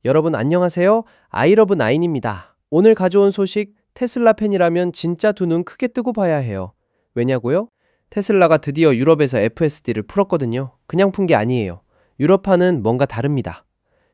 여러분 안녕하세요. 아이러브9입니다. 오늘 가져온 소식, 테슬라 팬이라면 진짜 두 눈 크게 뜨고 봐야 해요. 왜냐고요? 테슬라가 드디어 유럽에서 FSD를 풀었거든요. 그냥 푼 게 아니에요. 유럽파는 뭔가 다릅니다.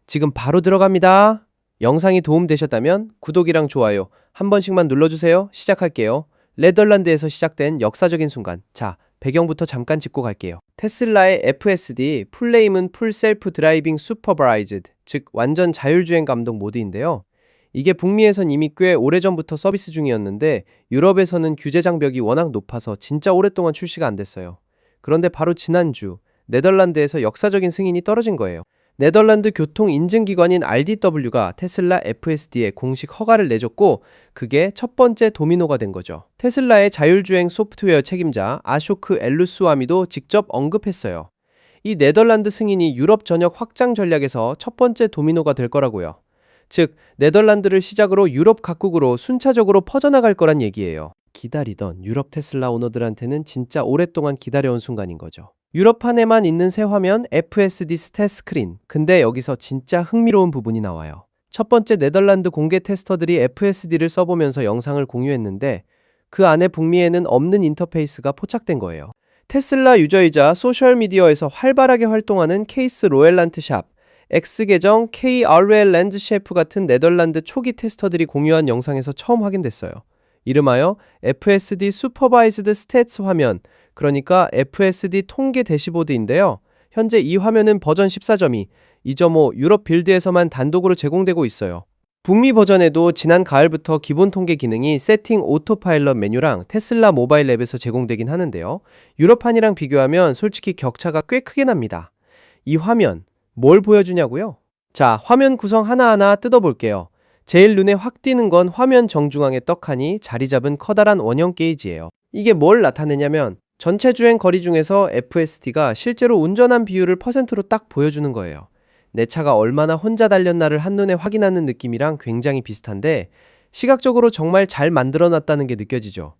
지금 바로 들어갑니다. 영상이 도움되셨다면 구독이랑 좋아요 한 번씩만 눌러주세요. 시작할게요. 네덜란드에서 시작된 역사적인 순간. 자, 배경부터 잠깐 짚고 갈게요. 테슬라의 FSD, 풀네임은 풀 셀프 드라이빙 슈퍼바이즈드, 즉 완전 자율주행 감독 모드인데요. 이게 북미에선 이미 꽤 오래전부터 서비스 중이었는데 유럽에서는 규제 장벽이 워낙 높아서 진짜 오랫동안 출시가 안 됐어요. 그런데 바로 지난주 네덜란드에서 역사적인 승인이 떨어진 거예요. 네덜란드 교통인증기관인 RDW가 테슬라 FSD에 공식 허가를 내줬고 그게 첫 번째 도미노가 된 거죠. 테슬라의 자율주행 소프트웨어 책임자 아쇼크 엘루스와미도 직접 언급했어요. 이 네덜란드 승인이 유럽 전역 확장 전략에서 첫 번째 도미노가 될 거라고요. 즉, 네덜란드를 시작으로 유럽 각국으로 순차적으로 퍼져나갈 거란 얘기예요. 기다리던 유럽 테슬라 오너들한테는 진짜 오랫동안 기다려온 순간인 거죠. 유럽판에만 있는 새 화면 FSD 스탯 스크린. 근데 여기서 진짜 흥미로운 부분이 나와요. 첫 번째 네덜란드 공개 테스터들이 FSD를 써보면서 영상을 공유했는데 그 안에 북미에는 없는 인터페이스가 포착된 거예요. 테슬라 유저이자 소셜미디어에서 활발하게 활동하는 케이스 로엘란트 샵, X계정 KRL 랜드셰프 같은 네덜란드 초기 테스터들이 공유한 영상에서 처음 확인됐어요. 이름하여 FSD 슈퍼바이즈드 스탯스 화면, 그러니까 FSD 통계 대시보드인데요. 현재 이 화면은 버전 14.2, 2.5 유럽 빌드에서만 단독으로 제공되고 있어요. 북미 버전에도 지난 가을부터 기본 통계 기능이 세팅 오토파일럿 메뉴랑 테슬라 모바일 앱에서 제공되긴 하는데요. 유럽판이랑 비교하면 솔직히 격차가 꽤 크게 납니다. 이 화면, 뭘 보여주냐고요? 자, 화면 구성 하나하나 뜯어볼게요. 제일 눈에 확 띄는 건 화면 정중앙에 떡하니 자리 잡은 커다란 원형 게이지예요. 이게 뭘 나타내냐면 전체 주행 거리 중에서 FSD가 실제로 운전한 비율을 퍼센트로 딱 보여주는 거예요. 내 차가 얼마나 혼자 달렸나를 한눈에 확인하는 느낌이랑 굉장히 비슷한데 시각적으로 정말 잘 만들어놨다는 게 느껴지죠.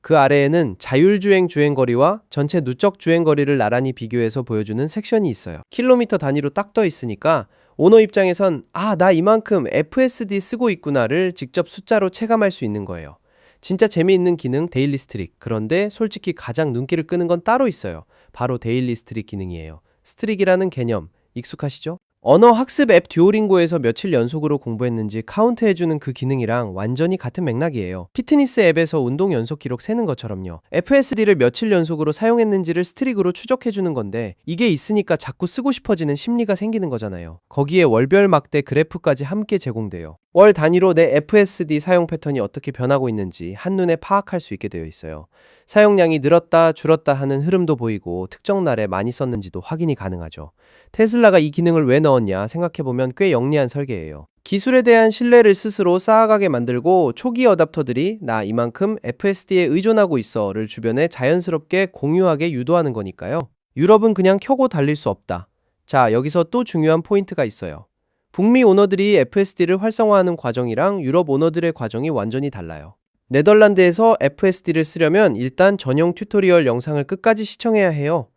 그 아래에는 자율주행 주행거리와 전체 누적 주행거리를 나란히 비교해서 보여주는 섹션이 있어요. 킬로미터 단위로 딱 떠 있으니까 오너 입장에선 나 이만큼 FSD 쓰고 있구나를 직접 숫자로 체감할 수 있는 거예요. 진짜 재미있는 기능 데일리 스트릭. 그런데 솔직히 가장 눈길을 끄는 건 따로 있어요. 바로 데일리 스트릭 기능이에요. 스트릭이라는 개념 익숙하시죠? 언어 학습 앱 듀오링고에서 며칠 연속으로 공부했는지 카운트해주는 그 기능이랑 완전히 같은 맥락이에요. 피트니스 앱에서 운동 연속 기록 세는 것처럼요. FSD를 며칠 연속으로 사용했는지를 스트릭으로 추적해주는 건데 이게 있으니까 자꾸 쓰고 싶어지는 심리가 생기는 거잖아요. 거기에 월별 막대 그래프까지 함께 제공돼요. 월 단위로 내 FSD 사용 패턴이 어떻게 변하고 있는지 한눈에 파악할 수 있게 되어 있어요. 사용량이 늘었다 줄었다 하는 흐름도 보이고 특정 날에 많이 썼는지도 확인이 가능하죠. 테슬라가 이 기능을 왜 넣었냐 생각해보면 꽤 영리한 설계예요. 기술에 대한 신뢰를 스스로 쌓아가게 만들고 초기 어답터들이 나 이만큼 FSD에 의존하고 있어를 주변에 자연스럽게 공유하게 유도하는 거니까요. 유럽은 그냥 켜고 달릴 수 없다. 자, 여기서 또 중요한 포인트가 있어요. 북미 오너들이 FSD를 활성화하는 과정이랑 유럽 오너들의 과정이 완전히 달라요. 네덜란드에서 FSD를 쓰려면 일단 전용 튜토리얼 영상을 끝까지 시청해야 해요.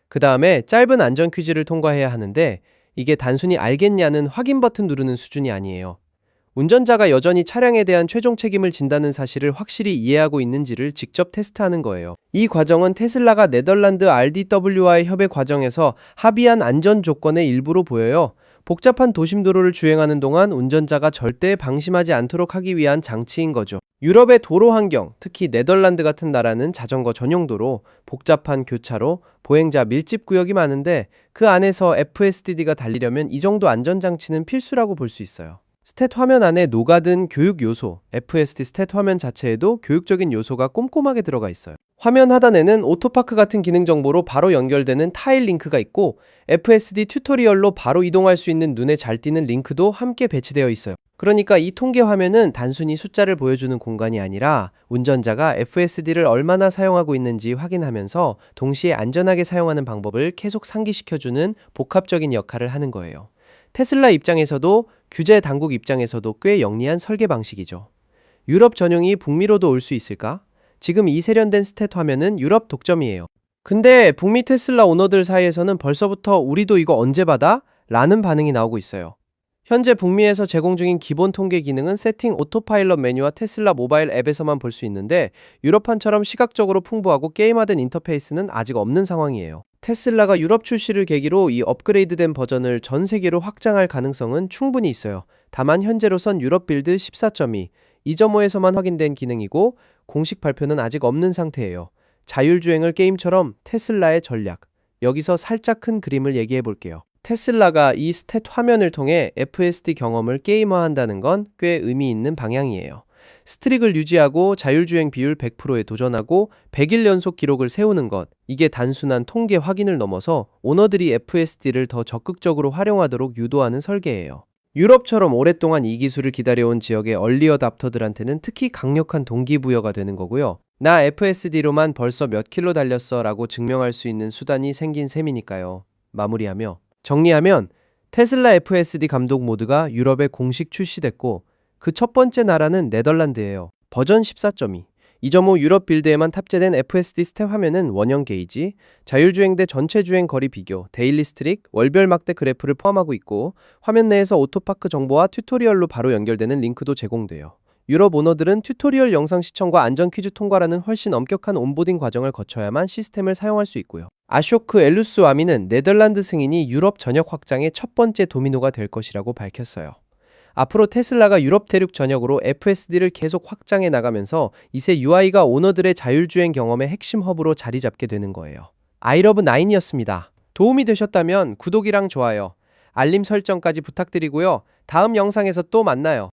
그 다음에 짧은 안전 퀴즈를 통과해야 하는데 이게 단순히 알겠냐는 확인 버튼 누르는 수준이 아니에요. 운전자가 여전히 차량에 대한 최종 책임을 진다는 사실을 확실히 이해하고 있는지를 직접 테스트하는 거예요. 이 과정은 테슬라가 네덜란드 RDW와의 협의 과정에서 합의한 안전 조건의 일부로 보여요. 복잡한 도심도로를 주행하는 동안 운전자가 절대 방심하지 않도록 하기 위한 장치인 거죠. 유럽의 도로 환경, 특히 네덜란드 같은 나라는 자전거 전용도로, 복잡한 교차로, 보행자 밀집 구역이 많은데 그 안에서 FSD가 달리려면 이 정도 안전장치는 필수라고 볼 수 있어요. 스탯 화면 안에 녹아든 교육 요소, FSD 스탯 화면 자체에도 교육적인 요소가 꼼꼼하게 들어가 있어요. 화면 하단에는 오토파크 같은 기능 정보로 바로 연결되는 타일 링크가 있고 FSD 튜토리얼로 바로 이동할 수 있는 눈에 잘 띄는 링크도 함께 배치되어 있어요. 그러니까 이 통계 화면은 단순히 숫자를 보여주는 공간이 아니라 운전자가 FSD를 얼마나 사용하고 있는지 확인하면서 동시에 안전하게 사용하는 방법을 계속 상기시켜주는 복합적인 역할을 하는 거예요. 테슬라 입장에서도 규제 당국 입장에서도 꽤 영리한 설계 방식이죠. 유럽 전용이 북미로도 올 수 있을까? 지금 이 세련된 스탯 화면은 유럽 독점이에요. 근데 북미 테슬라 오너들 사이에서는 벌써부터 우리도 이거 언제 받아? 라는 반응이 나오고 있어요. 현재 북미에서 제공 중인 기본 통계 기능은 세팅 오토파일럿 메뉴와 테슬라 모바일 앱에서만 볼 수 있는데 유럽판처럼 시각적으로 풍부하고 게임화된 인터페이스는 아직 없는 상황이에요. 테슬라가 유럽 출시를 계기로 이 업그레이드된 버전을 전 세계로 확장할 가능성은 충분히 있어요. 다만 현재로선 유럽 빌드 14.2, 2.5에서만 확인된 기능이고 공식 발표는 아직 없는 상태예요. 자율주행을 게임처럼 테슬라의 전략. 여기서 살짝 큰 그림을 얘기해 볼게요. 테슬라가 이 스탯 화면을 통해 FSD 경험을 게임화한다는 건 꽤 의미 있는 방향이에요. 스트릭을 유지하고 자율주행 비율 100%에 도전하고 100일 연속 기록을 세우는 것, 이게 단순한 통계 확인을 넘어서 오너들이 FSD를 더 적극적으로 활용하도록 유도하는 설계예요. 유럽처럼 오랫동안 이 기술을 기다려온 지역의 얼리 어답터들한테는 특히 강력한 동기부여가 되는 거고요. 나 FSD로만 벌써 몇 킬로 달렸어 라고 증명할 수 있는 수단이 생긴 셈이니까요. 마무리하며 정리하면 테슬라 FSD 감독 모드가 유럽에 공식 출시됐고 그 첫 번째 나라는 네덜란드예요. 버전 14.2, 2.5 유럽 빌드에만 탑재된 FSD 스텝 화면은 원형 게이지, 자율주행대 전체 주행 거리 비교, 데일리 스트릭, 월별 막대 그래프를 포함하고 있고 화면 내에서 오토파크 정보와 튜토리얼로 바로 연결되는 링크도 제공돼요. 유럽 오너들은 튜토리얼 영상 시청과 안전 퀴즈 통과라는 훨씬 엄격한 온보딩 과정을 거쳐야만 시스템을 사용할 수 있고요. 아쇼크 엘루스와미는 네덜란드 승인이 유럽 전역 확장의 첫 번째 도미노가 될 것이라고 밝혔어요. 앞으로 테슬라가 유럽 대륙 전역으로 FSD를 계속 확장해 나가면서 이새 UI가 오너들의 자율주행 경험의 핵심 허브로 자리 잡게 되는 거예요. 아이러브9이었습니다. 도움이 되셨다면 구독이랑 좋아요, 알림 설정까지 부탁드리고요. 다음 영상에서 또 만나요.